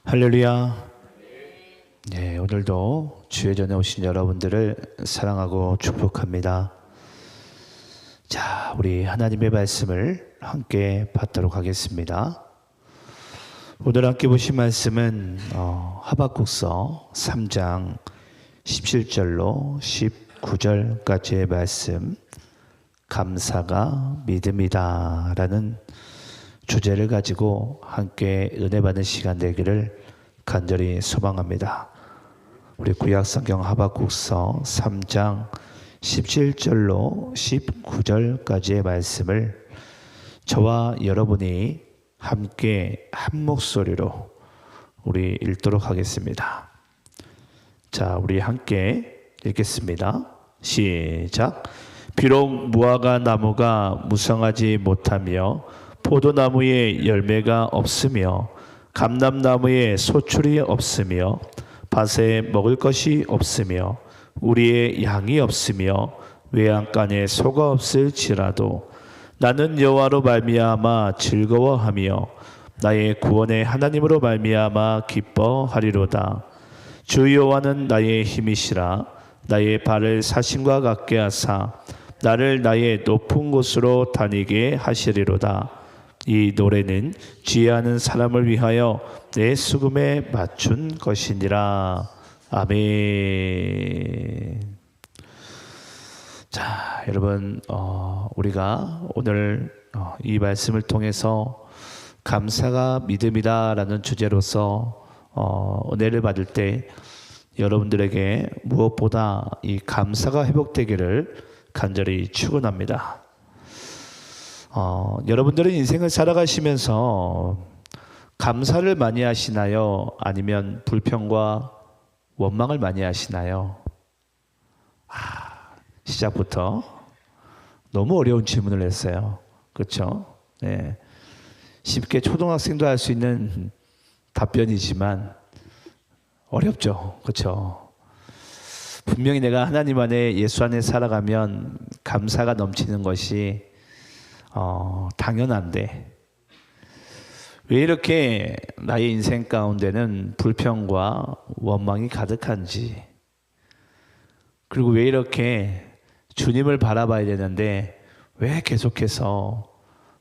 할렐루야. 네, 오늘도 주의 전에 오신 여러분들을 사랑하고 축복합니다. 자, 우리 하나님의 말씀을 함께 받도록 하겠습니다. 오늘 함께 보신 말씀은 하박국서 3장 17절로 19절까지의 말씀, 감사가 믿음이다 라는 주제를 가지고 함께 은혜 받는 시간 되기를 간절히 소망합니다. 우리 구약성경 하박국서 3장 17절로 19절까지의 말씀을 저와 여러분이 함께 한 목소리로 우리 읽도록 하겠습니다. 자, 우리 함께 읽겠습니다. 시작. 비록 무화과 나무가 무성하지 못하며 포도나무에 열매가 없으며 감람나무에 소출이 없으며 밭에 먹을 것이 없으며 우리의 양이 없으며 외양간에 소가 없을지라도 나는 여호와로 말미암아 즐거워하며 나의 구원의 하나님으로 말미암아 기뻐하리로다. 주 여호와는 나의 힘이시라. 나의 발을 사신과 같게 하사 나를 나의 높은 곳으로 다니게 하시리로다. 이 노래는 지혜하는 사람을 위하여 내 수금에 맞춘 것이니라. 아멘. 자, 여러분, 우리가 오늘 이 말씀을 통해서 감사가 믿음이다 라는 주제로서 은혜를 받을 때 여러분들에게 무엇보다 이 감사가 회복되기를 간절히 축원합니다. 여러분들은 인생을 살아가시면서 감사를 많이 하시나요? 아니면 불평과 원망을 많이 하시나요? 시작부터 너무 어려운 질문을 했어요. 그렇죠? 네. 쉽게 초등학생도 할 수 있는 답변이지만 어렵죠. 그렇죠? 분명히 내가 하나님 안에 예수 안에 살아가면 감사가 넘치는 것이 당연한데 왜 이렇게 나의 인생 가운데는 불평과 원망이 가득한지, 그리고 왜 이렇게 주님을 바라봐야 되는데 왜 계속해서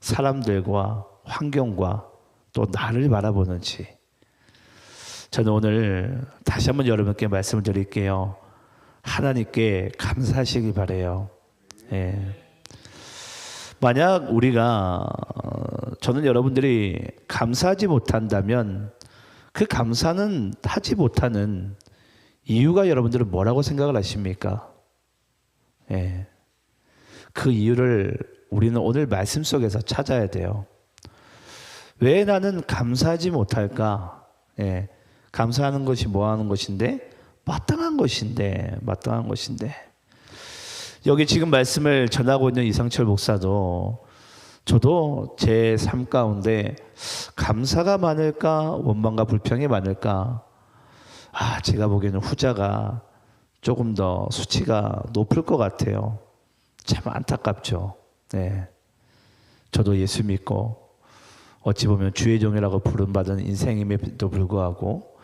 사람들과 환경과 또 나를 바라보는지, 저는 오늘 다시 한번 여러분께 말씀을 드릴게요. 하나님께 감사하시기 바라요. 예. 만약 우리가 저는 여러분들이 감사하지 못한다면 그 감사는 하지 못하는 이유가 여러분들은 뭐라고 생각을 하십니까? 예. 그 이유를 우리는 오늘 말씀 속에서 찾아야 돼요. 왜 나는 감사하지 못할까? 예. 감사하는 것이 뭐 하는 것인데? 마땅한 것인데. 여기 지금 말씀을 전하고 있는 이상철 목사도 저도 제 삶 가운데 감사가 많을까 원망과 불평이 많을까, 제가 보기에는 후자가 조금 더 수치가 높을 것 같아요. 참 안타깝죠. 네. 저도 예수 믿고 어찌 보면 주의 종이라고 부름받은 인생임에도 불구하고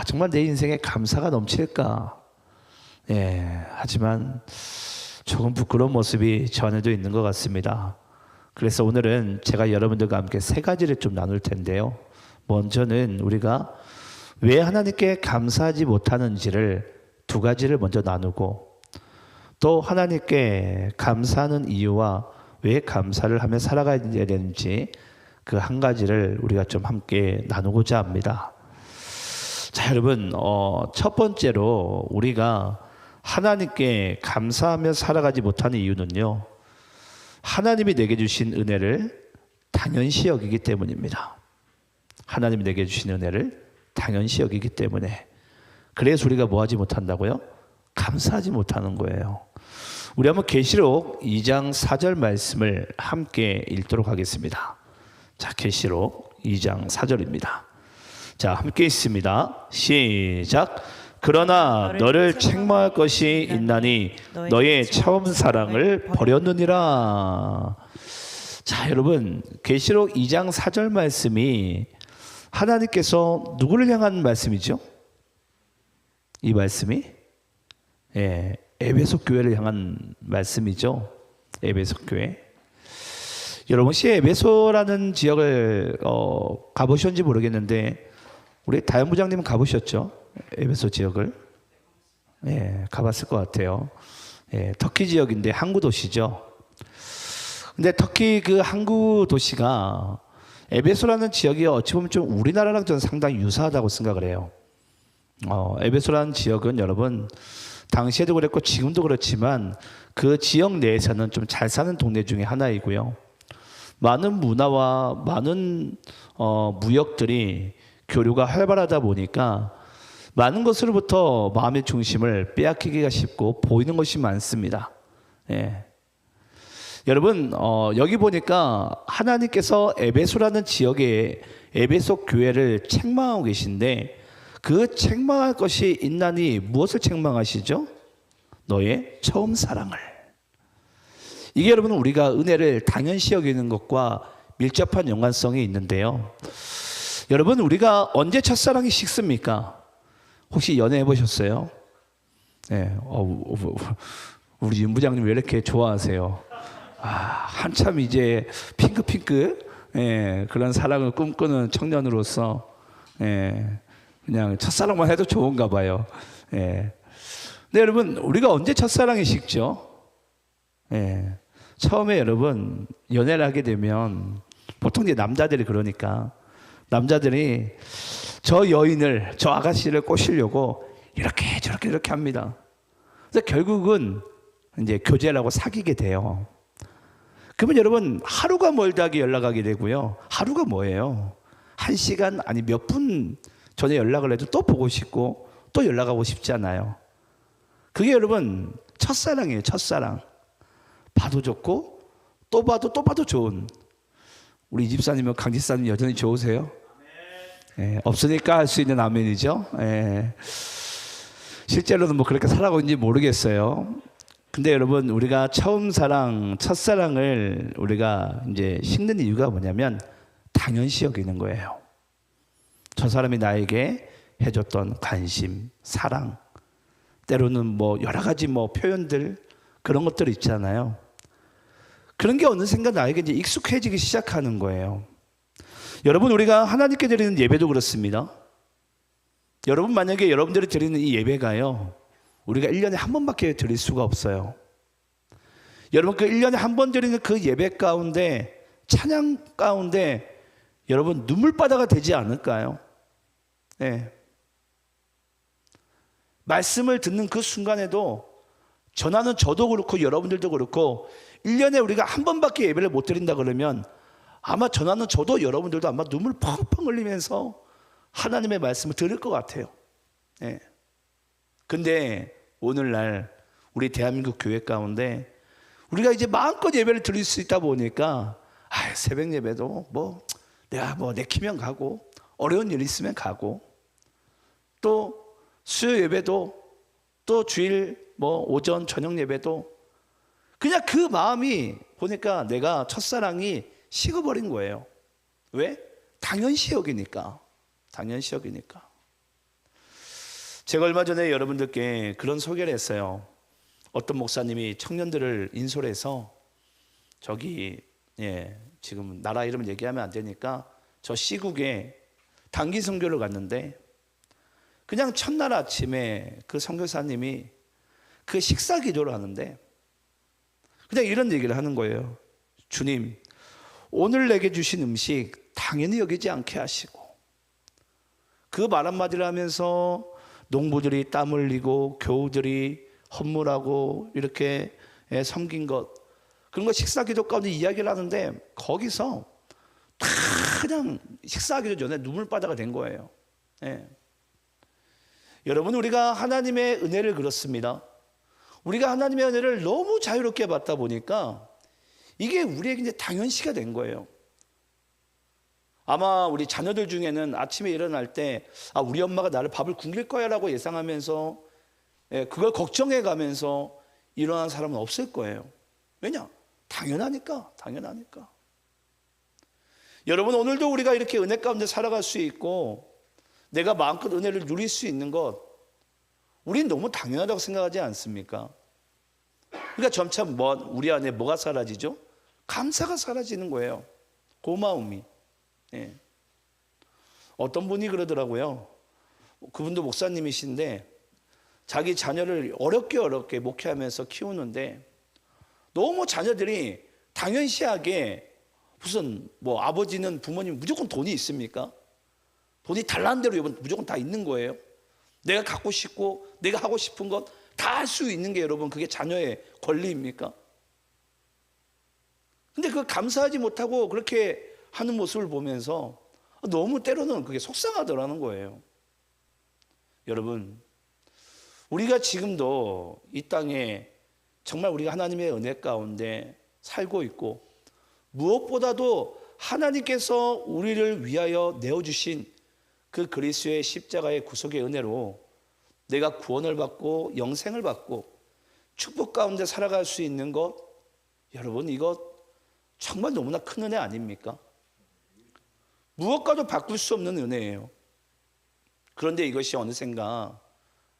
정말 내 인생에 감사가 넘칠까? 예, 하지만 조금 부끄러운 모습이 저 안에도 있는 것 같습니다. 그래서 오늘은 제가 여러분들과 함께 세 가지를 좀 나눌 텐데요. 먼저는 우리가 왜 하나님께 감사하지 못하는지를 두 가지를 먼저 나누고, 또 하나님께 감사하는 이유와 왜 감사를 하며 살아가야 되는지 그 한 가지를 우리가 좀 함께 나누고자 합니다. 자, 여러분, 첫 번째로 우리가 하나님께 감사하며 살아가지 못하는 이유는요, 하나님이 내게 주신 은혜를 당연시 여기기 때문입니다. 하나님이 내게 주신 은혜를 당연시 여기기 때문에, 그래서 우리가 뭐 하지 못한다고요? 감사하지 못하는 거예요. 우리 한번 계시록 2장 4절 말씀을 함께 읽도록 하겠습니다. 자, 계시록 2장 4절입니다. 자, 함께 있습니다. 시작. 그러나 너를 책망할 것이 있나니 너의 처음 사랑을 버렸느니라. 자, 여러분, 계시록 2장 4절 말씀이 하나님께서 누구를 향한 말씀이죠? 이 말씀이 에베소 교회를 향한 말씀이죠. 에베소 교회. 여러분 혹시 에베소라는 지역을 가보셨는지 모르겠는데 우리 다현 부장님은 가보셨죠? 에베소 지역을 가봤을 것 같아요. 터키 지역인데 항구 도시죠. 근데 터키 그 항구 도시가 에베소라는 지역이 어찌 보면 좀 우리나라랑 저는 상당히 유사하다고 생각을 해요. 에베소라는 지역은 여러분 당시에도 그랬고 지금도 그렇지만 그 지역 내에서는 좀 잘 사는 동네 중에 하나이고요. 많은 문화와 많은 무역들이 교류가 활발하다 보니까 많은 것으로부터 마음의 중심을 빼앗기기가 쉽고 보이는 것이 많습니다. 여러분 여기 보니까 하나님께서 에베소라는 지역에 에베소 교회를 책망하고 계신데 그 책망할 것이 있나니 무엇을 책망하시죠? 너의 처음 사랑을. 이게 여러분 우리가 은혜를 당연시 여기는 것과 밀접한 연관성이 있는데요. 여러분 우리가 언제 첫사랑이 식습니까? 혹시 연애해 보셨어요? 우리 윤 부장님 왜 이렇게 좋아하세요? 한참 이제 핑크핑크 그런 사랑을 꿈꾸는 청년으로서 그냥 첫사랑만 해도 좋은가 봐요. 근데 여러분 우리가 언제 첫사랑이 식죠? 처음에 여러분 연애를 하게 되면 보통 이제 남자들이 그러니까 남자들이 저 여인을 저 아가씨를 꼬시려고 이렇게 저렇게 이렇게 합니다. 그래서 결국은 이제 교제를 하고 사귀게 돼요. 그러면 여러분 하루가 멀다하게 연락하게 되고요. 하루가 뭐예요? 1시간 아니 몇 분 전에 연락을 해도 또 보고 싶고 또 연락하고 싶잖아요. 그게 여러분 첫사랑이에요. 첫사랑. 봐도 좋고 또 봐도 또 봐도 좋은. 우리 이 집사님은 강 집사님 여전히 좋으세요? 없으니까 할 수 있는 아멘이죠. 실제로는 뭐 그렇게 살아가고 있는지 모르겠어요. 근데 여러분 우리가 처음 사랑, 첫사랑을 우리가 이제 식는 이유가 뭐냐면 당연시 여기는 거예요. 저 사람이 나에게 해줬던 관심, 사랑, 때로는 뭐 여러 가지 뭐 표현들 그런 것들 있잖아요. 그런 게 어느샌가 나에게 이제 익숙해지기 시작하는 거예요. 여러분 우리가 하나님께 드리는 예배도 그렇습니다. 여러분 만약에 여러분들이 드리는 이 예배가요, 우리가 1년에 한 번밖에 드릴 수가 없어요. 여러분 그 1년에 한 번 드리는 그 예배 가운데, 찬양 가운데 여러분 눈물바다가 되지 않을까요? 말씀을 듣는 그 순간에도 전하는 저도 그렇고 여러분들도 그렇고 1년에 우리가 한 번밖에 예배를 못 드린다 그러면 아마 전하는 저도 여러분들도 아마 눈물 펑펑 흘리면서 하나님의 말씀을 들을 것 같아요. 근데 오늘날 우리 대한민국 교회 가운데 우리가 이제 마음껏 예배를 드릴 수 있다 보니까 새벽 예배도 뭐 내가 뭐 내키면 가고 어려운 일 있으면 가고 또 수요 예배도 또 주일 뭐 오전 저녁 예배도 그냥 그 마음이 보니까 내가 첫사랑이 식어버린 거예요. 왜? 당연시 여기니까. 당연시 여기니까. 제가 얼마 전에 여러분들께 그런 소개를 했어요. 어떤 목사님이 청년들을 인솔해서 저기 지금 나라 이름을 얘기하면 안 되니까 저 시국에 단기 선교를 갔는데 그냥 첫날 아침에 그 선교사님이 그 식사 기도를 하는데 그냥 이런 얘기를 하는 거예요. 주님, 오늘 내게 주신 음식 당연히 여기지 않게 하시고, 그 말 한마디를 하면서 농부들이 땀 흘리고 교우들이 헌물하고 이렇게 섬긴 것, 그런 거 식사 기도 가운데 이야기를 하는데 거기서 다 그냥 식사하기도 전에 눈물바다가 된 거예요. 여러분 우리가 하나님의 은혜를 그렇습니다. 우리가 하나님의 은혜를 너무 자유롭게 받다 보니까 이게 우리에게 이제 당연시가 된 거예요. 아마 우리 자녀들 중에는 아침에 일어날 때 우리 엄마가 나를 밥을 굶길 거야 라고 예상하면서 그걸 걱정해 가면서 일어나는 사람은 없을 거예요. 왜냐? 당연하니까. 여러분, 오늘도 우리가 이렇게 은혜 가운데 살아갈 수 있고 내가 마음껏 은혜를 누릴 수 있는 것, 우린 너무 당연하다고 생각하지 않습니까? 그러니까 점차 우리 안에 뭐가 사라지죠? 감사가 사라지는 거예요. 고마움이. 예. 어떤 분이 그러더라고요. 그분도 목사님이신데 자기 자녀를 어렵게 목회하면서 키우는데 너무 자녀들이 당연시하게 무슨 아버지는, 부모님 무조건 돈이 있습니까? 돈이 달라는 대로 여러분 무조건 다 있는 거예요. 내가 갖고 싶고 내가 하고 싶은 것 다 할 수 있는 게 여러분 그게 자녀의 권리입니까? 근데 그 감사하지 못하고 그렇게 하는 모습을 보면서 너무 때로는 그게 속상하더라는 거예요. 여러분, 우리가 지금도 이 땅에 정말 우리가 하나님의 은혜 가운데 살고 있고 무엇보다도 하나님께서 우리를 위하여 내어주신 그 그리스도의 십자가의 구속의 은혜로 내가 구원을 받고 영생을 받고 축복 가운데 살아갈 수 있는 것, 여러분 이것 정말 너무나 큰 은혜 아닙니까? 무엇과도 바꿀 수 없는 은혜예요. 그런데 이것이 어느샌가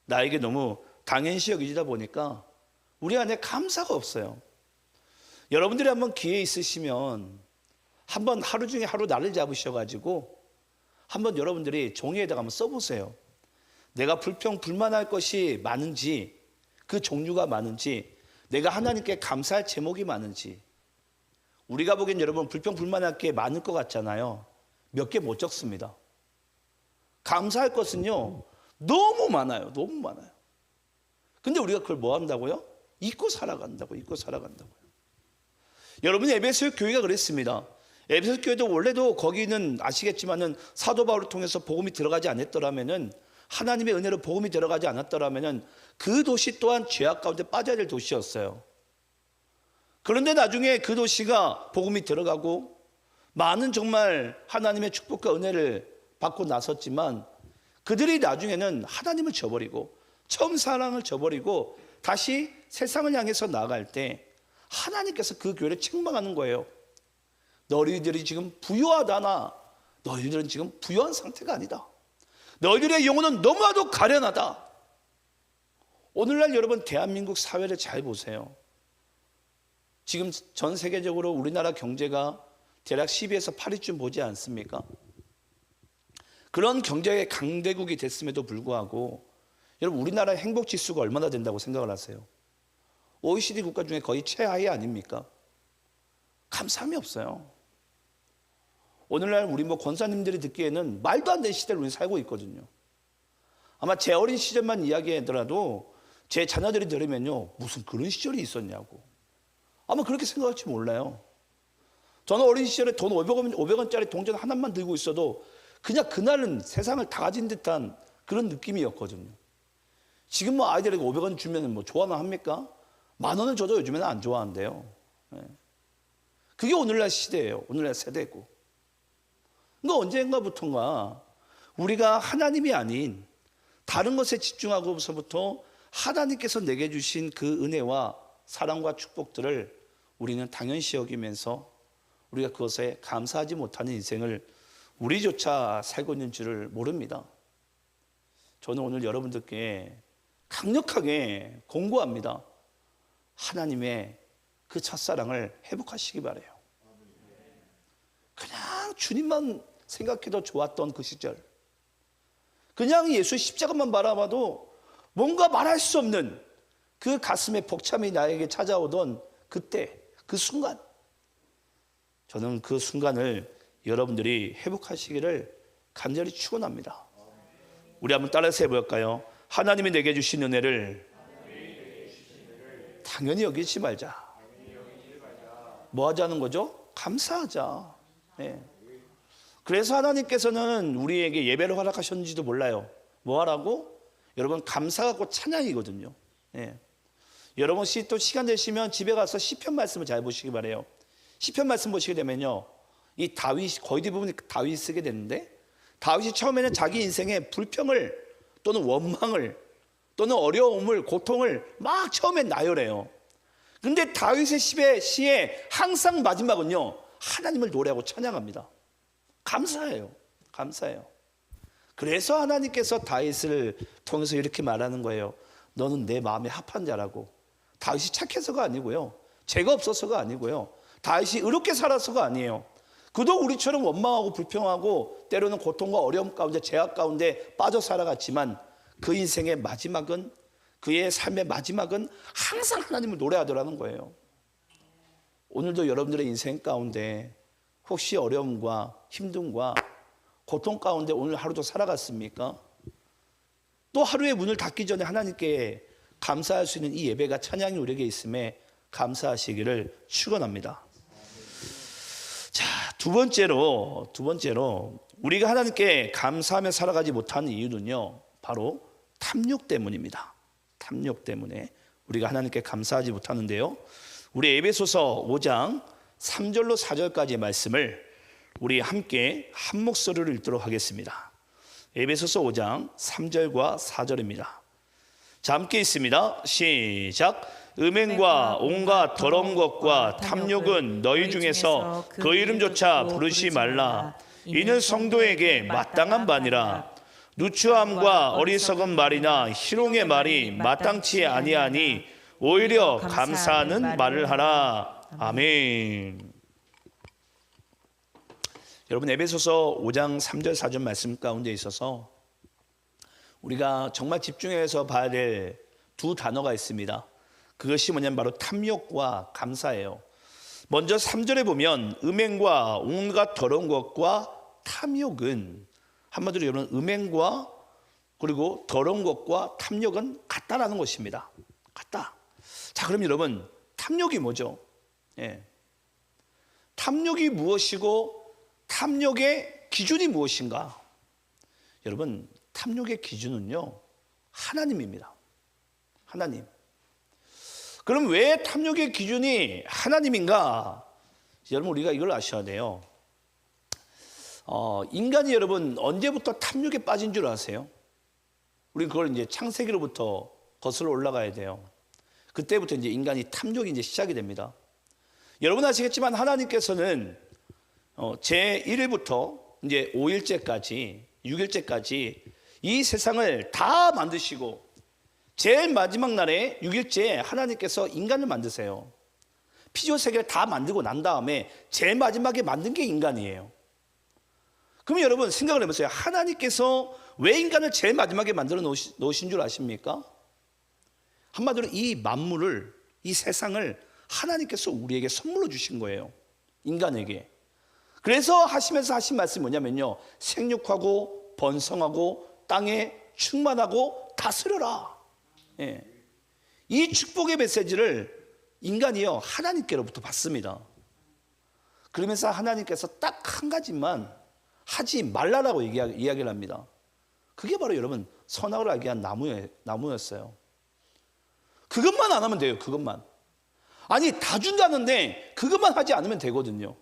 나에게 너무 당연시 여기다 보니까 우리 안에 감사가 없어요. 여러분들이 한번 기회 있으시면 한번 하루 중에 하루 날을 잡으셔가지고 한번 여러분들이 종이에다가 한번 써보세요. 내가 불평불만할 것이 많은지, 그 종류가 많은지, 내가 하나님께 감사할 제목이 많은지. 우리가 보기엔 여러분 불평불만할 게 많을 것 같잖아요. 몇 개 못 적습니다. 감사할 것은요 너무 많아요. 너무 많아요. 근데 우리가 그걸 뭐 한다고요? 잊고 살아간다고요. 여러분이 에베소 교회가 그랬습니다. 에베소 교회도 원래도 거기는 아시겠지만은 사도 바울을 통해서 복음이 들어가지 않았더라면은, 하나님의 은혜로 복음이 들어가지 않았더라면은 그 도시 또한 죄악 가운데 빠져야 될 도시였어요. 그런데 나중에 그 도시가 복음이 들어가고 많은 정말 하나님의 축복과 은혜를 받고 나섰지만 그들이 나중에는 하나님을 저버리고 처음 사랑을 저버리고 다시 세상을 향해서 나아갈 때 하나님께서 그 교회를 책망하는 거예요. 너희들이 지금 부유하다나 너희들은 지금 부유한 상태가 아니다. 너희들의 영혼은 너무나도 가련하다. 오늘날 여러분 대한민국 사회를 잘 보세요. 지금 전 세계적으로 우리나라 경제가 대략 10위에서 8위쯤 보지 않습니까? 그런 경제의 강대국이 됐음에도 불구하고 여러분 우리나라의 행복지수가 얼마나 된다고 생각을 하세요? OECD 국가 중에 거의 최하위 아닙니까? 감사함이 없어요. 오늘날 우리 권사님들이 듣기에는 말도 안 되는 시대를 우리 살고 있거든요. 아마 제 어린 시절만 이야기하더라도 제 자녀들이 들으면요 무슨 그런 시절이 있었냐고 아마 그렇게 생각할지 몰라요. 저는 어린 시절에 돈 500원짜리 동전 하나만 들고 있어도 그냥 그날은 세상을 다 가진 듯한 그런 느낌이었거든요. 지금 아이들에게 500원 주면 좋아나 합니까? 10,000원을 줘도 요즘에는 안 좋아한대요. 그게 오늘날 시대예요. 오늘날 세대고. 그러니까 언젠가부터인가 우리가 하나님이 아닌 다른 것에 집중하고서부터 하나님께서 내게 주신 그 은혜와 사랑과 축복들을 우리는 당연시 여기면서 우리가 그것에 감사하지 못하는 인생을 우리조차 살고 있는 줄을 모릅니다. 저는 오늘 여러분들께 강력하게 공고합니다. 하나님의 그 첫사랑을 회복하시기 바라요. 그냥 주님만 생각해도 좋았던 그 시절, 그냥 예수 십자가만 바라봐도 뭔가 말할 수 없는 그 가슴의 벅참이 나에게 찾아오던 그때, 그 순간, 저는 그 순간을 여러분들이 회복하시기를 간절히 축원합니다. 우리 한번 따라서 해볼까요? 하나님이 내게 주신 은혜를 당연히 여기지 말자. 뭐 하자는 거죠? 감사하자. 네. 그래서 하나님께서는 우리에게 예배를 허락하셨는지도 몰라요. 뭐 하라고? 여러분 감사가 곧 찬양이거든요. 네. 여러분 또 시간 되시면 집에 가서 시편 말씀을 잘 보시기 바래요. 시편 말씀 보시게 되면요, 이 다윗 거의 대부분 다윗이 쓰게 되는데, 다윗이 처음에는 자기 인생의 불평을 또는 원망을 또는 어려움을 고통을 막 처음엔 나열해요. 근데 다윗의 시의 항상 마지막은요 하나님을 노래하고 찬양합니다. 감사해요. 감사해요. 그래서 하나님께서 다윗을 통해서 이렇게 말하는 거예요. 너는 내 마음에 합한 자라고. 다윗이 착해서가 아니고요, 죄가 없어서가 아니고요, 다윗이 의롭게 살아서가 아니에요. 그도 우리처럼 원망하고 불평하고 때로는 고통과 어려움 가운데, 죄악 가운데 빠져 살아갔지만 그 인생의 마지막은, 그의 삶의 마지막은 항상 하나님을 노래하더라는 거예요. 오늘도 여러분들의 인생 가운데 혹시 어려움과 힘듦과 고통 가운데 오늘 하루도 살아갔습니까? 또 하루의 문을 닫기 전에 하나님께 감사할 수 있는 이 예배가, 찬양이 우리에게 있음에 감사하시기를 축원합니다. 자, 두 번째로 우리가 하나님께 감사하며 살아가지 못하는 이유는요, 바로 탐욕 때문입니다. 탐욕 때문에 우리가 하나님께 감사하지 못하는데요, 우리 에베소서 5장 3절로 4절까지의 말씀을 우리 함께 한 목소리로 읽도록 하겠습니다. 에베소서 5장 3절과 4절입니다. 자, 함께 있습니다. 시작. 음행과 온갖 더러운 것과 탐욕은 너희 중에서 그 이름조차 부르지 말라. 이는 성도에게 마땅한 바니라. 누추함과 어리석은 말이나 희롱의 말이 마땅치 아니하니 오히려 감사하는 말을 하라. 아멘. 여러분, 에베소서 5장 3절 4절 말씀 가운데 있어서 우리가 정말 집중해서 봐야 될 두 단어가 있습니다. 그것이 뭐냐면 바로 탐욕과 감사예요. 먼저 3절에 보면 음행과 온갖 더러운 것과 탐욕은, 한마디로 여러분, 음행과 그리고 더러운 것과 탐욕은 같다라는 것입니다. 같다. 자, 그럼 여러분, 탐욕이 뭐죠? 예. 탐욕이 무엇이고 탐욕의 기준이 무엇인가? 여러분, 탐욕의 기준은요, 하나님입니다. 하나님. 그럼 왜 탐욕의 기준이 하나님인가? 여러분, 우리가 이걸 아셔야 돼요. 인간이 여러분 언제부터 탐욕에 빠진 줄 아세요? 우리 그걸 이제 창세기로부터 거슬러 올라가야 돼요. 그때부터 이제 인간이 탐욕이 이제 시작이 됩니다. 여러분 아시겠지만 하나님께서는 제 1일부터 이제 5일째까지 6일째까지 이 세상을 다 만드시고 제일 마지막 날에 6일째에 하나님께서 인간을 만드세요. 피조 세계를 다 만들고 난 다음에 제일 마지막에 만든 게 인간이에요. 그럼 여러분 생각을 해보세요. 하나님께서 왜 인간을 제일 마지막에 만들어 놓으신 줄 아십니까? 한마디로 이 만물을, 이 세상을 하나님께서 우리에게 선물로 주신 거예요. 인간에게. 그래서 하시면서 하신 말씀이 뭐냐면요, 생육하고 번성하고 땅에 충만하고 다스려라. 예. 이 축복의 메시지를 인간이요 하나님께로부터 받습니다. 그러면서 하나님께서 딱 한 가지만 하지 말라라고 이야기를 합니다. 그게 바로 여러분 선악을 알게 한 나무였어요. 그것만 안 하면 돼요. 그것만. 아니 다 준다는데 그것만 하지 않으면 되거든요.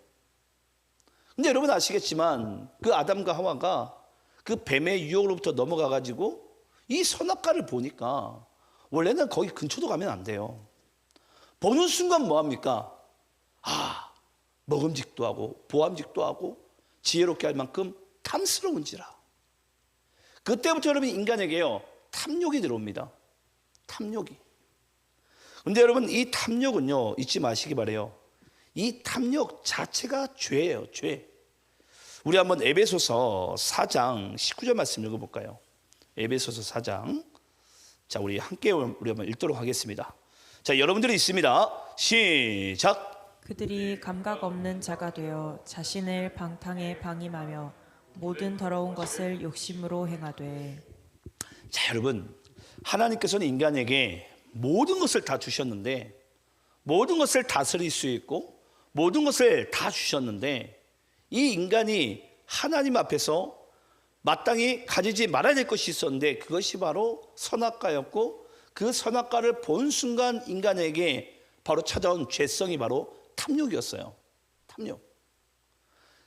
근데 여러분 아시겠지만 그 아담과 하와가 그 뱀의 유혹으로부터 넘어가 가지고 이 선악과를 보니까 원래는 거기 근처도 가면 안 돼요. 보는 순간 뭐합니까? 먹음직도 하고 보암직도 하고 지혜롭게 할 만큼 탐스러운지라. 그때부터 여러분 인간에게요 탐욕이 들어옵니다. 탐욕이. 근데 여러분 이 탐욕은요 잊지 마시기 바래요. 이 탐욕 자체가 죄예요. 죄. 우리 한번 에베소서 4장 19절 말씀 읽어볼까요? 에베소서 4장. 자, 우리 함께 우리 한번 읽도록 하겠습니다. 자, 여러분들이 있습니다. 시작. 그들이 감각 없는 자가 되어 자신을 방탕에 방임하며 모든 더러운 것을 욕심으로 행하되. 자, 여러분 하나님께서는 인간에게 모든 것을 다 주셨는데, 모든 것을 다스릴 수 있고 모든 것을 다 주셨는데, 이 인간이 하나님 앞에서 마땅히 가지지 말아야 될 것이 있었는데 그것이 바로 선악과였고, 그 선악과를 본 순간 인간에게 바로 찾아온 죄성이 바로 탐욕이었어요. 탐욕.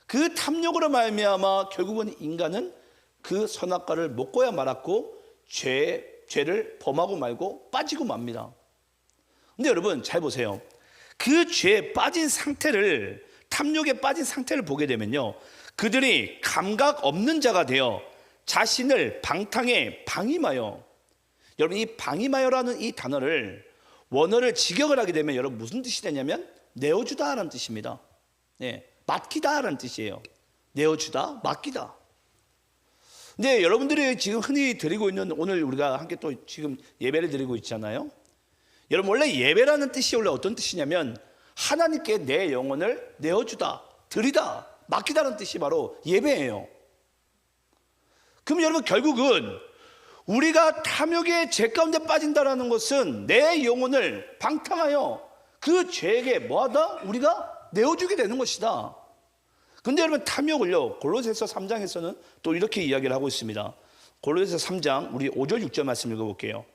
그 탐욕으로 말미암아 결국은 인간은 그 선악과를 먹고야 말았고 죄를 범하고 말고 빠지고 맙니다. 근데 여러분 잘 보세요. 그 죄에 빠진 상태를, 탐욕에 빠진 상태를 보게 되면요, 그들이 감각 없는 자가 되어 자신을 방탕에 방임하여. 여러분, 이 방임하여라는 이 단어를 원어를 직역을 하게 되면 여러분 무슨 뜻이 되냐면 내어주다라는 뜻입니다. 네, 맡기다라는 뜻이에요. 내어주다, 맡기다. 근데 여러분들이 지금 흔히 드리고 있는, 오늘 우리가 함께 또 지금 예배를 드리고 있잖아요. 여러분, 원래 예배라는 뜻이 원래 어떤 뜻이냐면 하나님께 내 영혼을 내어주다, 드리다, 맡기다라는 뜻이 바로 예배예요. 그럼 여러분, 결국은 우리가 탐욕의 죄 가운데 빠진다라는 것은 내 영혼을 방탕하여 그 죄에게 뭐하다? 우리가 내어주게 되는 것이다. 근데 여러분, 탐욕을요, 골로새서 3장에서는 또 이렇게 이야기를 하고 있습니다. 골로새서 3장 우리 5절 6절 말씀 읽어볼게요.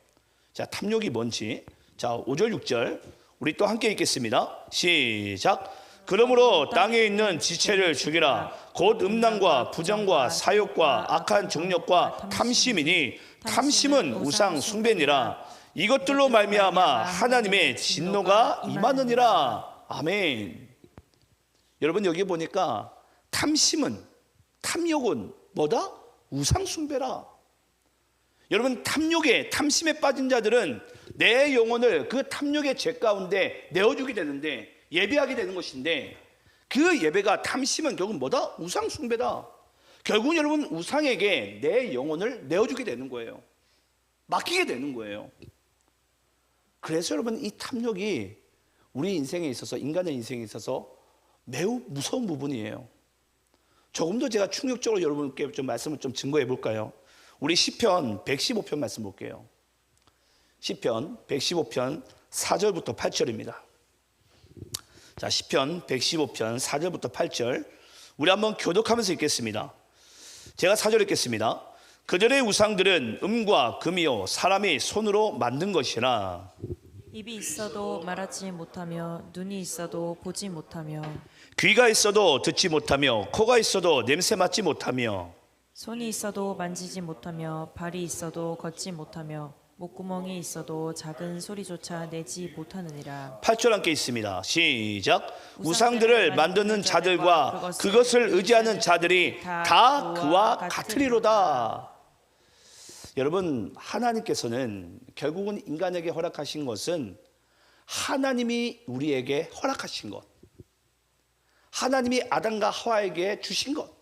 자, 탐욕이 뭔지. 자, 5절 6절 우리 또 함께 읽겠습니다. 시작. 그러므로 땅에 있는 지체를 죽이라. 곧 음란과 부정과 사욕과 악한 정욕과 탐심이니 탐심은 우상 숭배니라. 이것들로 말미암아 하나님의 진노가 임하느니라. 아멘. 여러분, 여기 보니까 탐욕은 뭐다? 우상 숭배라. 여러분, 탐심에 빠진 자들은 내 영혼을 그 탐욕의 죄 가운데 내어주게 되는데, 예배하게 되는 것인데, 그 예배가, 탐심은 결국 뭐다? 우상 숭배다. 결국 여러분, 우상에게 내 영혼을 내어주게 되는 거예요. 맡기게 되는 거예요. 그래서 여러분, 이 탐욕이 우리 인생에 있어서, 인간의 인생에 있어서 매우 무서운 부분이에요. 조금 더 제가 충격적으로 여러분께 좀 말씀을 좀 증거해 볼까요? 우리 시편 115편 말씀 볼게요. 시편 115편 4절부터 8절입니다. 자, 시편 115편 4절부터 8절 우리 한번 교독하면서 읽겠습니다. 제가 4절 읽겠습니다. 그들의 우상들은 음과 금이요 사람이 손으로 만든 것이라. 입이 있어도 말하지 못하며 눈이 있어도 보지 못하며 귀가 있어도 듣지 못하며 코가 있어도 냄새 맡지 못하며 손이 있어도 만지지 못하며 발이 있어도 걷지 못하며 목구멍이 있어도 작은 소리조차 내지 못하느니라. 8절 함께 있습니다. 시작. 우상들을 만드는 자들과 그것을 의지하는 자들이 다 그와 같으리로다. 여러분, 하나님께서는 결국은 인간에게 허락하신 것은 하나님이 우리에게 허락하신 것, 하나님이 아담과 하와에게 주신 것,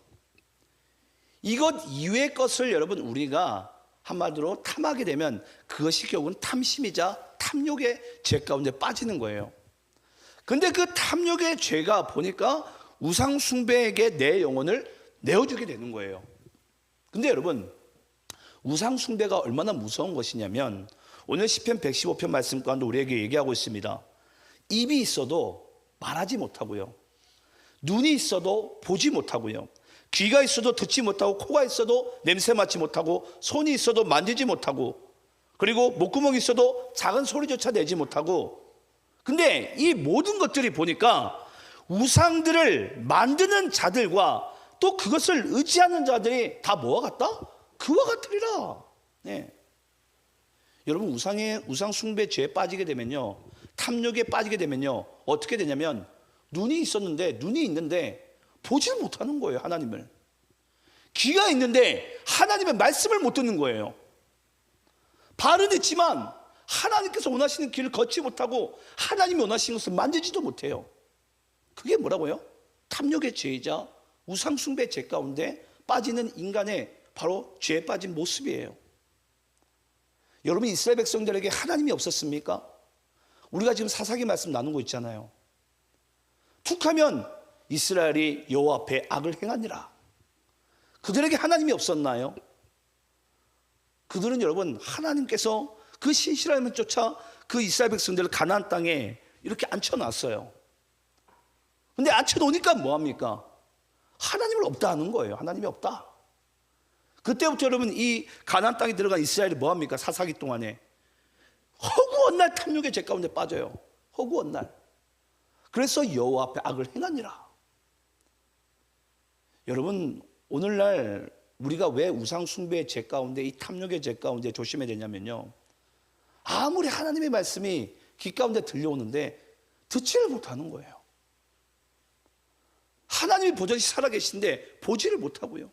이것 이외의 것을 여러분 우리가 한마디로 탐하게 되면 그것이 결국은 탐심이자 탐욕의 죄 가운데 빠지는 거예요. 근데 그 탐욕의 죄가 보니까 우상 숭배에게 내 영혼을 내어주게 되는 거예요. 근데 여러분, 우상 숭배가 얼마나 무서운 것이냐면 오늘 시편 115편 말씀 가운데 우리에게 얘기하고 있습니다. 입이 있어도 말하지 못하고요, 눈이 있어도 보지 못하고요, 귀가 있어도 듣지 못하고, 코가 있어도 냄새 맡지 못하고, 손이 있어도 만지지 못하고, 그리고 목구멍이 있어도 작은 소리조차 내지 못하고. 근데 이 모든 것들이 보니까 우상들을 만드는 자들과 또 그것을 의지하는 자들이 다 뭐와 같다? 그와 같으리라. 네. 여러분, 우상 숭배 죄에 빠지게 되면요, 탐욕에 빠지게 되면요, 어떻게 되냐면 눈이 있는데 보지를 못하는 거예요, 하나님을. 귀가 있는데 하나님의 말씀을 못 듣는 거예요. 발은 있지만 하나님께서 원하시는 길을 걷지 못하고 하나님이 원하시는 것을 만지지도 못해요. 그게 뭐라고요? 탐욕의 죄이자 우상 숭배 죄 가운데 빠지는 인간의 바로 죄에 빠진 모습이에요. 여러분, 이스라엘 백성들에게 하나님이 없었습니까? 우리가 지금 사사기 말씀 나누고 있잖아요. 툭하면 이스라엘이 여호와 앞에 악을 행하니라. 그들에게 하나님이 없었나요? 그들은 여러분, 하나님께서 그 신실함을 쫓아 그 이스라엘 백성들을 가나안 땅에 이렇게 앉혀놨어요. 근데 앉혀놓으니까 뭐합니까? 하나님을 없다 하는 거예요. 하나님이 없다. 그때부터 여러분, 이 가나안 땅에 들어간 이스라엘이 뭐합니까? 사사기 동안에 허구한 날 탐욕의 죄 가운데 빠져요. 허구한 날. 그래서 여호와 앞에 악을 행하니라. 여러분, 오늘날 우리가 왜 우상 숭배의 죄 가운데, 이 탐욕의 죄 가운데 조심해야 되냐면요, 아무리 하나님의 말씀이 귀 가운데 들려오는데 듣지를 못하는 거예요. 하나님이 보전히 살아계신데 보지를 못하고요.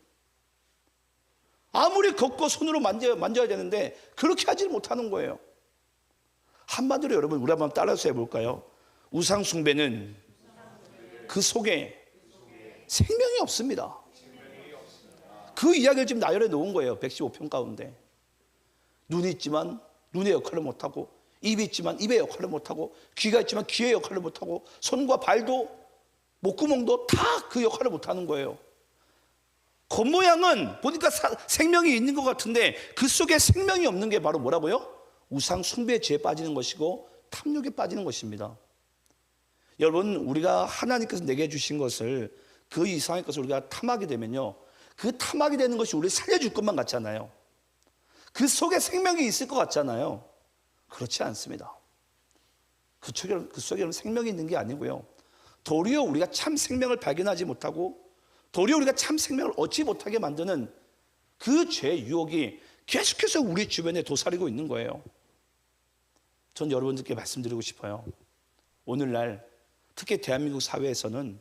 아무리 걷고 손으로 만져야 되는데 그렇게 하지 못하는 거예요. 한마디로 여러분 우리 한번 따라서 해볼까요? 우상 숭배는 그 속에 생명이 없습니다. 그 이야기를 지금 나열해 놓은 거예요. 115편 가운데. 눈이 있지만 눈의 역할을 못하고, 입이 있지만 입의 역할을 못하고, 귀가 있지만 귀의 역할을 못하고, 손과 발도 목구멍도 다 그 역할을 못하는 거예요. 겉모양은 보니까 생명이 있는 것 같은데 그 속에 생명이 없는 게 바로 뭐라고요? 우상 숭배의 죄에 빠지는 것이고 탐욕에 빠지는 것입니다. 여러분, 우리가 하나님께서 내게 주신 것을, 그 이상의 것을 우리가 탐하게 되면요, 그 탐하게 되는 것이 우리를 살려줄 것만 같잖아요. 그 속에 생명이 있을 것 같잖아요. 그렇지 않습니다. 그 속에는 생명이 있는 게 아니고요, 도리어 우리가 참 생명을 발견하지 못하고 도리어 우리가 참 생명을 얻지 못하게 만드는 그 죄의 유혹이 계속해서 우리 주변에 도사리고 있는 거예요. 전 여러분들께 말씀드리고 싶어요. 오늘날 특히 대한민국 사회에서는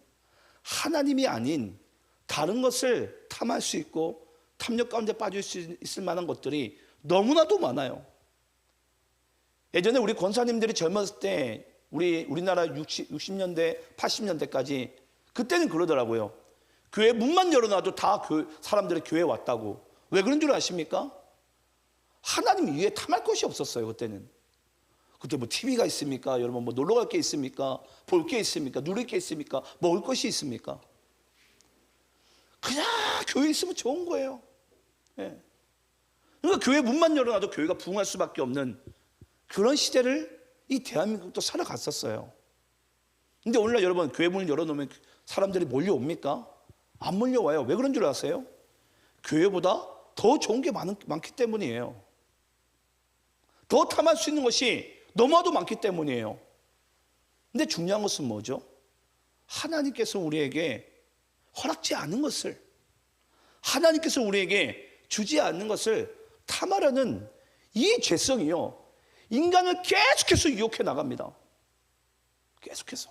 하나님이 아닌 다른 것을 탐할 수 있고 탐욕 가운데 빠질 수 있을 만한 것들이 너무나도 많아요. 예전에 우리 권사님들이 젊었을 때 우리나라 60년대 80년대까지 그때는 그러더라고요. 교회 문만 열어놔도 다 사람들이 교회에 왔다고. 왜 그런 줄 아십니까? 하나님 위에 탐할 것이 없었어요. 그때는. 그때 뭐 TV가 있습니까? 여러분 뭐 놀러 갈 게 있습니까? 볼 게 있습니까? 누릴 게 있습니까? 먹을 것이 있습니까? 그냥 교회 있으면 좋은 거예요. 예. 그러니까 교회 문만 열어놔도 교회가 부흥할 수밖에 없는 그런 시대를 이 대한민국도 살아갔었어요. 근데 오늘날 여러분, 교회 문을 열어놓으면 사람들이 몰려옵니까? 안 몰려와요. 왜 그런 줄 아세요? 교회보다 더 좋은 게 많기 때문이에요. 더 탐할 수 있는 것이 너무나도 많기 때문이에요. 근데 중요한 것은 뭐죠? 하나님께서 우리에게 허락지 않은 것을, 하나님께서 우리에게 주지 않는 것을 탐하려는 이 죄성이요, 인간을 계속해서 유혹해 나갑니다. 계속해서.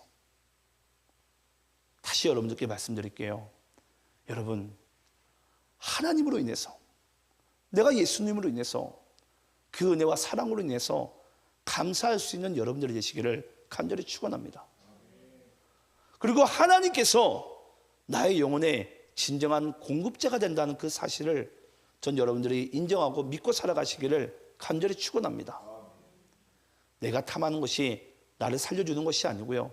다시 여러분들께 말씀드릴게요. 여러분, 하나님으로 인해서, 내가 예수님으로 인해서, 그 은혜와 사랑으로 인해서 감사할 수 있는 여러분들이 되시기를 간절히 축원합니다. 그리고 하나님께서 나의 영혼의 진정한 공급자가 된다는 그 사실을 전 여러분들이 인정하고 믿고 살아가시기를 간절히 축원합니다. 내가 탐하는 것이 나를 살려주는 것이 아니고요,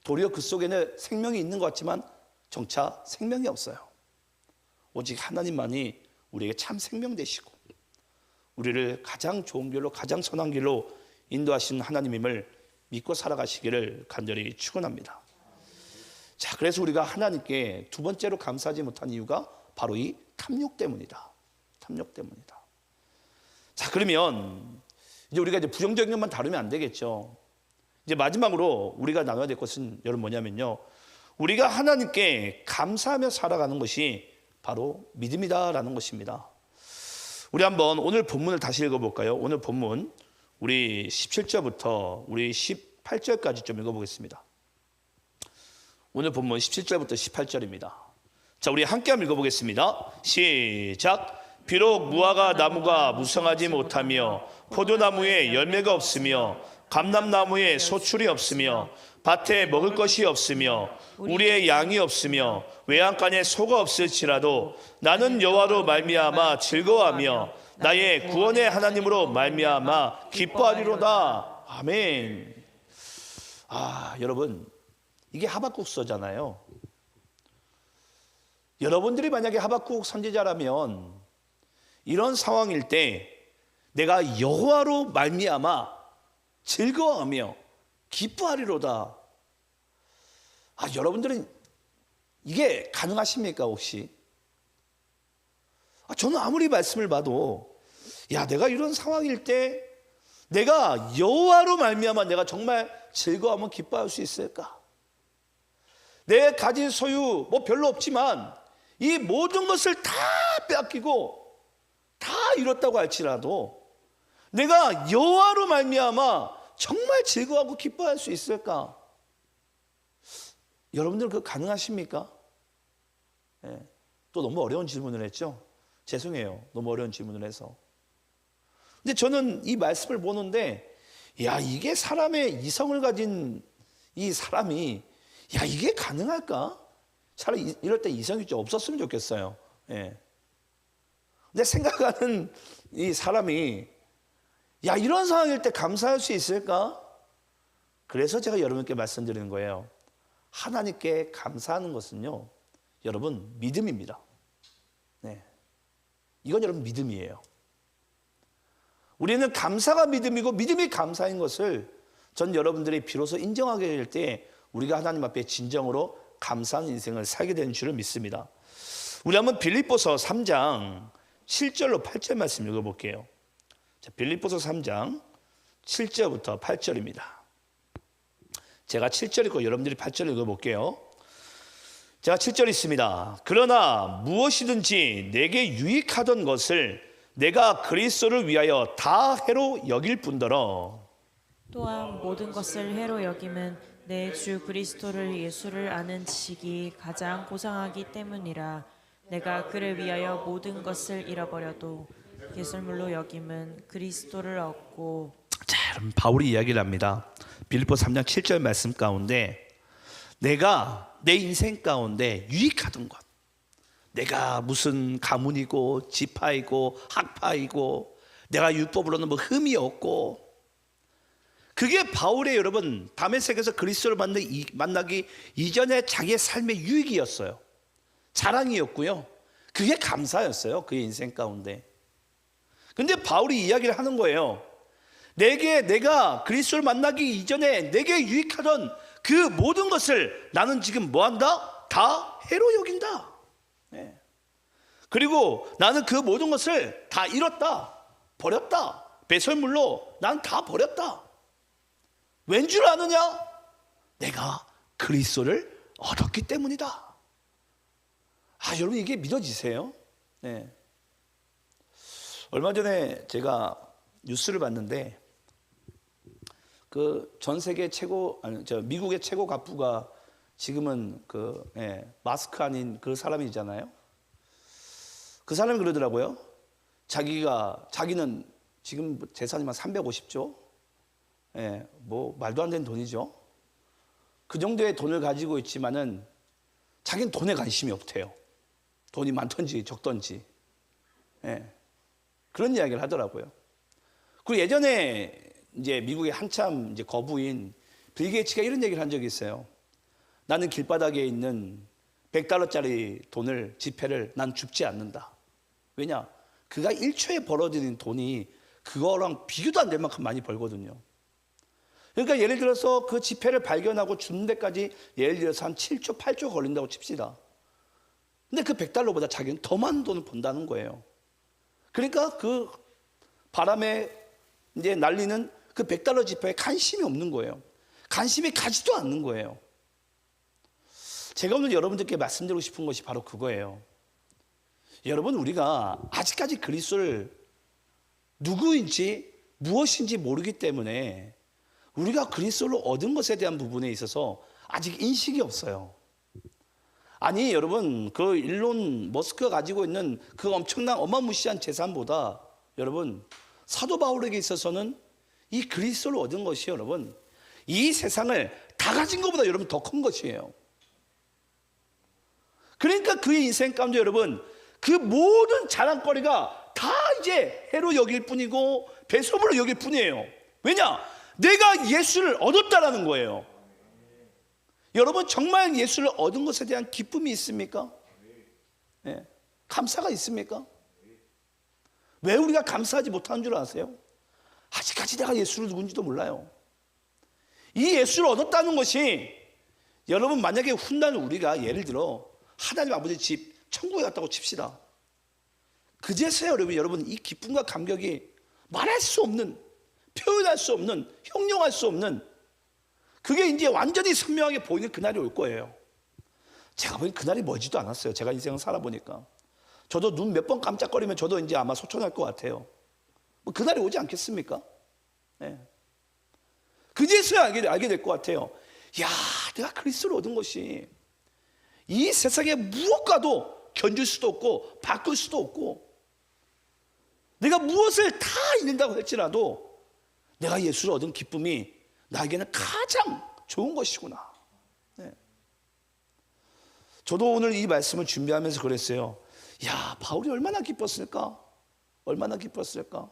도리어 그 속에는 생명이 있는 것 같지만 정차 생명이 없어요. 오직 하나님만이 우리에게 참 생명 되시고 우리를 가장 좋은 길로, 가장 선한 길로 인도하시는 하나님임을 믿고 살아가시기를 간절히 축원합니다. 자, 그래서 우리가 하나님께 두 번째로 감사하지 못한 이유가 바로 이 탐욕 때문이다. 탐욕 때문이다. 자, 그러면 이제 우리가 이제 부정적인 것만 다루면 안 되겠죠. 이제 마지막으로 우리가 나눠야 될 것은 여러분 뭐냐면요, 우리가 하나님께 감사하며 살아가는 것이 바로 믿음이다라는 것입니다. 우리 한번 오늘 본문을 다시 읽어볼까요? 오늘 본문 우리 17절부터 우리 18절까지 좀 읽어보겠습니다. 오늘 본문 17절부터 18절입니다. 자, 우리 함께 한번 읽어보겠습니다. 시작. 비록 무화과 나무가 무성하지 못하며 포도나무에 열매가 없으며 감람나무에 소출이 없으며 밭에 먹을 것이 없으며 우리의 양이 없으며 외양간에 소가 없을지라도 나는 여호와로 말미암아 즐거워하며 나의 구원의 하나님으로 말미암아 기뻐하리로다. 아멘. 여러분, 이게 하박국서잖아요. 여러분들이 만약에 하박국 선지자라면 이런 상황일 때 내가 여호와로 말미암아 즐거워하며 기뻐하리로다. 여러분들은 이게 가능하십니까 혹시? 저는 아무리 말씀을 봐도 내가 이런 상황일 때 내가 여호와로 말미암아 내가 정말 즐거워하면 기뻐할 수 있을까? 내 가진 소유 뭐 별로 없지만 이 모든 것을 다 빼앗기고 다 잃었다고 할지라도 내가 여호와로 말미암아 정말 즐거워하고 기뻐할 수 있을까? 여러분들 그거 가능하십니까? 예. 또 너무 어려운 질문을 했죠. 죄송해요. 너무 어려운 질문을 해서. 근데 저는 이 말씀을 보는데, 야, 이게 사람의 이성을 가진 이 사람이, 야, 이게 가능할까? 차라리 이럴 때 이성이 좀 없었으면 좋겠어요. 예. 근데 생각하는 이 사람이, 야, 이런 상황일 때 감사할 수 있을까? 그래서 제가 여러분께 말씀드리는 거예요. 하나님께 감사하는 것은요, 여러분, 믿음입니다. 네. 이건 여러분 믿음이에요. 우리는 감사가 믿음이고 믿음이 감사인 것을 전 여러분들이 비로소 인정하게 될 때 우리가 하나님 앞에 진정으로 감사하는 인생을 살게 되는 줄을 믿습니다. 우리 한번 빌립보서 3장 7절로 8절 말씀 읽어볼게요. 자, 빌립보서 3장 7절부터 8절입니다. 제가 7절 읽고 여러분들이 8절 읽어볼게요. 제가 7절 있습니다. 그러나 무엇이든지 내게 유익하던 것을 내가 그리스도를 위하여 다 해로 여길 뿐더러 또한 모든 것을 해로 여김은 내 주 그리스도를 예수를 아는 지식이 가장 고상하기 때문이라. 내가 그를 위하여 모든 것을 잃어버려도 예설물로 여김은 그리스도를 얻고. 자, 여러분 바울이 이야기를 합니다. 빌립보 3장 7절 말씀 가운데 내가 내 인생 가운데 유익하던 것, 내가 무슨 가문이고 지파이고 학파이고 내가 율법으로는 뭐 흠이 없고, 그게 바울의 여러분 다메섹에서 그리스도를 만나기 이전에 자기의 삶의 유익이었어요. 자랑이었고요. 그게 감사였어요. 그의 인생 가운데. 근데 바울이 이야기를 하는 거예요. 내가 그리스도를 만나기 이전에 내게 유익하던 그 모든 것을 나는 지금 뭐한다? 다 해로 여긴다. 네. 그리고 나는 그 모든 것을 다 잃었다, 버렸다. 배설물로 난 다 버렸다. 왠 줄 아느냐? 내가 그리스도를 얻었기 때문이다. 아, 여러분 이게 믿어지세요? 네. 얼마 전에 제가 뉴스를 봤는데 그 전 세계 미국의 최고 갑부가 지금은 마스크 아닌 그 사람이잖아요. 그 사람이 그러더라고요. 자기는 지금 재산이 한 350조, 뭐 말도 안 되는 돈이죠. 그 정도의 돈을 가지고 있지만은 자기는 돈에 관심이 없대요. 돈이 많던지 적던지. 그런 이야기를 하더라고요. 그리고 예전에 이제 미국의 한참 이제 거부인 빌 게이츠가 이런 얘기를 한 적이 있어요. 나는 길바닥에 있는 $100짜리 돈을, 지폐를 난 줍지 않는다. 왜냐? 그가 1초에 벌어들이는 돈이 그거랑 비교도 안 될 만큼 많이 벌거든요. 그러니까 예를 들어서 그 지폐를 발견하고 주는 데까지 예를 들어서 한 7초, 8초 걸린다고 칩시다. 근데 그 $100보다 자기는 더 많은 돈을 번다는 거예요. 그러니까 그 바람에 이제 날리는 그 $100 지폐에 관심이 없는 거예요. 관심이 가지도 않는 거예요. 제가 오늘 여러분들께 말씀드리고 싶은 것이 바로 그거예요. 여러분, 우리가 아직까지 그리스도를 누구인지 무엇인지 모르기 때문에 우리가 그리스도를 얻은 것에 대한 부분에 있어서 아직 인식이 없어요. 아니 여러분, 그 일론 머스크가 가지고 있는 그 엄청난 어마무시한 재산보다 여러분 사도 바울에게 있어서는 이 그리스도를 얻은 것이 여러분 이 세상을 다 가진 것보다 여러분 더 큰 것이에요. 그러니까 그의 인생 가운데 여러분 그 모든 자랑거리가 다 이제 해로 여길 뿐이고 배설물로 여길 뿐이에요. 왜냐? 내가 예수를 얻었다라는 거예요. 여러분 정말 예수를 얻은 것에 대한 기쁨이 있습니까? 네. 감사가 있습니까? 왜 우리가 감사하지 못하는 줄 아세요? 아직까지 내가 예수를 누군지도 몰라요. 이 예수를 얻었다는 것이 여러분 만약에 훗날 우리가 예를 들어 하나님 아버지 집 천국에 갔다고 칩시다. 그제서야 여러분 이 기쁨과 감격이 말할 수 없는, 표현할 수 없는, 형용할 수 없는, 그게 이제 완전히 선명하게 보이는 그날이 올 거예요. 제가 보기엔 그날이 멀지도 않았어요. 제가 인생을 살아보니까 저도 눈 몇 번 깜짝거리면 저도 이제 아마 소천할 것 같아요. 뭐 그날이 오지 않겠습니까? 네. 그제서야 알게 될 것 같아요. 야, 내가 그리스도를 얻은 것이 이 세상에 무엇과도 견줄 수도 없고 바꿀 수도 없고, 내가 무엇을 다 잃는다고 할지라도 내가 예수를 얻은 기쁨이 나에게는 가장 좋은 것이구나. 네. 저도 오늘 이 말씀을 준비하면서 그랬어요. 야, 바울이 얼마나 기뻤을까? 얼마나 기뻤을까?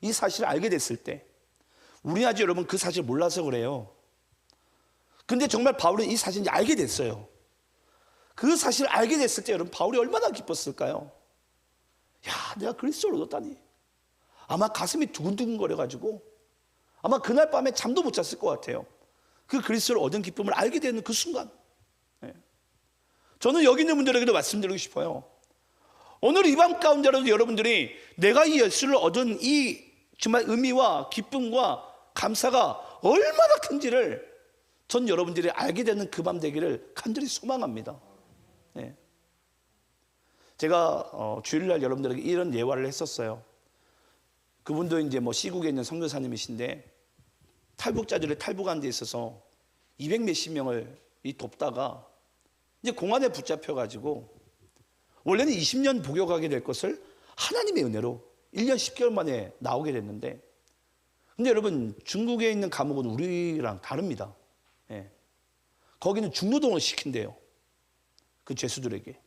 이 사실을 알게 됐을 때, 우리 아직 여러분 그 사실을 몰라서 그래요. 근데 정말 바울은 이 사실을 알게 됐어요. 그 사실을 알게 됐을 때 여러분 바울이 얼마나 기뻤을까요? 야, 내가 그리스도를 얻었다니. 아마 가슴이 두근두근 거려가지고 아마 그날 밤에 잠도 못 잤을 것 같아요. 그 그리스도를 얻은 기쁨을 알게 되는 그 순간. 네. 저는 여기 있는 분들에게도 말씀드리고 싶어요. 오늘 이 밤 가운데라도 여러분들이 내가 이 예수를 얻은 이 정말 의미와 기쁨과 감사가 얼마나 큰지를 전 여러분들이 알게 되는 그 밤 되기를 간절히 소망합니다. 네. 제가 주일날 여러분들에게 이런 예화를 했었어요. 그분도 이제 뭐 시국에 있는 선교사님이신데 탈북자들을 탈북한 데 있어서 200 몇십 명을 돕다가 이제 공안에 붙잡혀 가지고 원래는 20년 복역하게 될 것을 하나님의 은혜로 1년 10개월 만에 나오게 됐는데, 근데 여러분 중국에 있는 감옥은 우리랑 다릅니다. 예. 거기는 중노동을 시킨대요, 그 죄수들에게.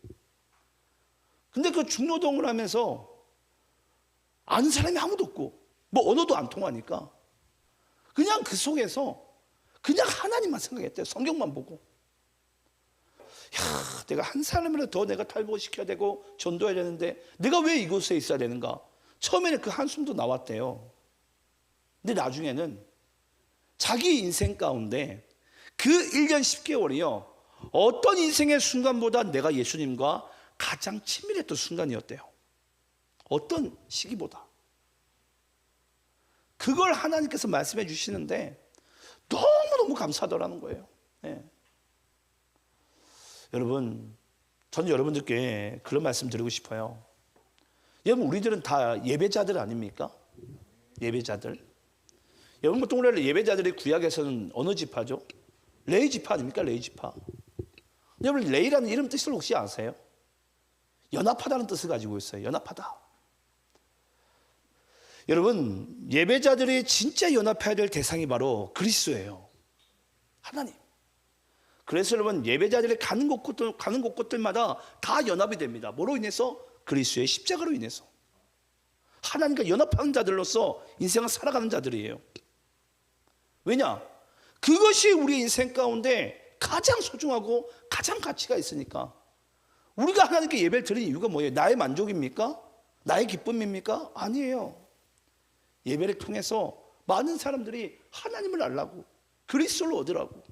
근데 그 중노동을 하면서 아는 사람이 아무도 없고 뭐 언어도 안 통하니까 그냥 그 속에서 그냥 하나님만 생각했대요. 성경만 보고. 야, 내가 한 사람이라도 더 내가 탈북시켜야 되고 전도해야 되는데 내가 왜 이곳에 있어야 되는가? 처음에는 그 한숨도 나왔대요. 근데 나중에는 자기 인생 가운데 그 1년 10개월이요, 어떤 인생의 순간보다 내가 예수님과 가장 친밀했던 순간이었대요. 어떤 시기보다. 그걸 하나님께서 말씀해 주시는데 너무너무 감사하더라는 거예요. 네. 여러분, 저는 여러분들께 그런 말씀 드리고 싶어요. 여러분, 우리들은 다 예배자들 아닙니까? 예배자들. 여러분, 보통 우리 예배자들이 구약에서는 어느 지파죠? 레위 지파 아닙니까? 레위 지파. 여러분, 레위라는 이름 뜻을 혹시 아세요? 연합하다는 뜻을 가지고 있어요. 연합하다. 여러분, 예배자들이 진짜 연합해야 될 대상이 바로 그리스도예요. 하나님. 그래서 여러분, 예배자들이 가는 곳곳들마다 다 연합이 됩니다. 뭐로 인해서? 그리스도의 십자가로 인해서. 하나님과 연합하는 자들로서 인생을 살아가는 자들이에요. 왜냐? 그것이 우리 인생 가운데 가장 소중하고 가장 가치가 있으니까. 우리가 하나님께 예배를 드리는 이유가 뭐예요? 나의 만족입니까? 나의 기쁨입니까? 아니에요. 예배를 통해서 많은 사람들이 하나님을 알라고, 그리스도를 얻으라고.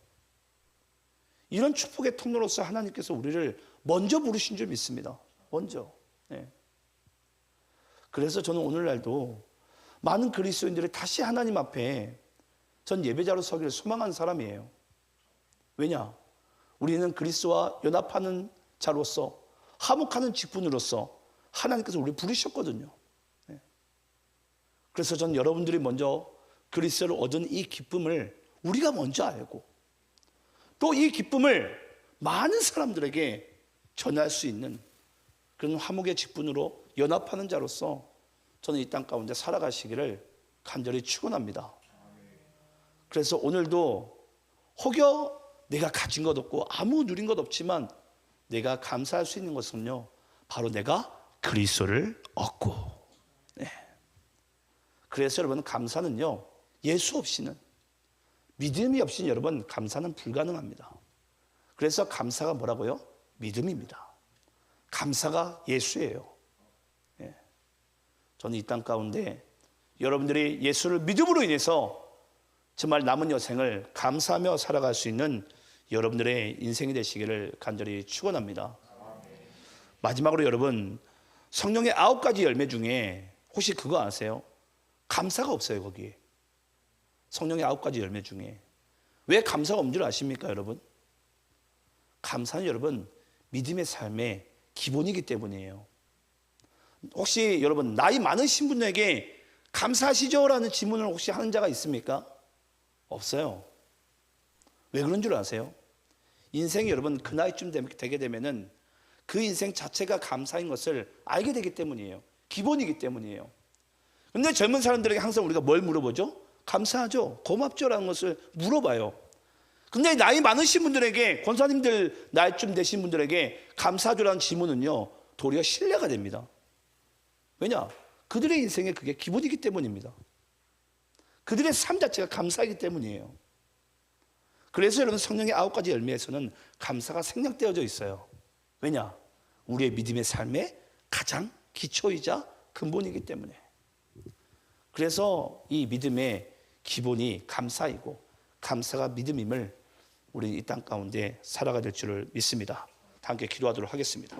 이런 축복의 통로로서 하나님께서 우리를 먼저 부르신 줄 믿습니다. 먼저. 네. 그래서 저는 오늘날도 많은 그리스도인들이 다시 하나님 앞에 전 예배자로 서기를 소망하는 사람이에요. 왜냐? 우리는 그리스도와 연합하는 자로서, 화목하는 직분으로서 하나님께서 우리를 부르셨거든요. 네. 그래서 전 여러분들이 먼저 그리스도를 얻은 이 기쁨을 우리가 먼저 알고, 또 이 기쁨을 많은 사람들에게 전할 수 있는 그런 화목의 직분으로 연합하는 자로서 저는 이 땅 가운데 살아가시기를 간절히 축원합니다. 그래서 오늘도 혹여 내가 가진 것 없고 아무 누린 것 없지만 내가 감사할 수 있는 것은요, 바로 내가 그리스도를 얻고. 네. 그래서 여러분, 감사는요, 예수 없이는, 믿음이 없이는 여러분 감사는 불가능합니다. 그래서 감사가 뭐라고요? 믿음입니다. 감사가 예수예요. 예. 저는 이 땅 가운데 여러분들이 예수를 믿음으로 인해서 정말 남은 여생을 감사하며 살아갈 수 있는 여러분들의 인생이 되시기를 간절히 축원합니다. 마지막으로 여러분, 성령의 9가지 열매 중에 혹시 그거 아세요? 감사가 없어요, 거기에. 성령의 9가지 열매 중에. 왜 감사가 없는 줄 아십니까, 여러분? 감사는 여러분, 믿음의 삶의 기본이기 때문이에요. 혹시 여러분, 나이 많으신 분에게 감사하시죠? 라는 질문을 혹시 하는 자가 있습니까? 없어요. 왜 그런 줄 아세요? 인생이 여러분 그 나이쯤 되게 되면은 그 인생 자체가 감사인 것을 알게 되기 때문이에요. 기본이기 때문이에요. 근데 젊은 사람들에게 항상 우리가 뭘 물어보죠? 감사하죠, 고맙죠라는 것을 물어봐요. 근데 나이 많으신 분들에게, 권사님들 나이쯤 되신 분들에게 감사하죠라는 질문은요, 도리어 신뢰가 됩니다. 왜냐? 그들의 인생에 그게 기본이기 때문입니다. 그들의 삶 자체가 감사이기 때문이에요. 그래서 여러분 성령의 9가지 열매에서는 감사가 생략되어져 있어요. 왜냐? 우리의 믿음의 삶의 가장 기초이자 근본이기 때문에. 그래서 이 믿음의 기본이 감사이고 감사가 믿음임을 우리 이 땅 가운데 살아가야 될 줄을 믿습니다. 함께 기도하도록 하겠습니다.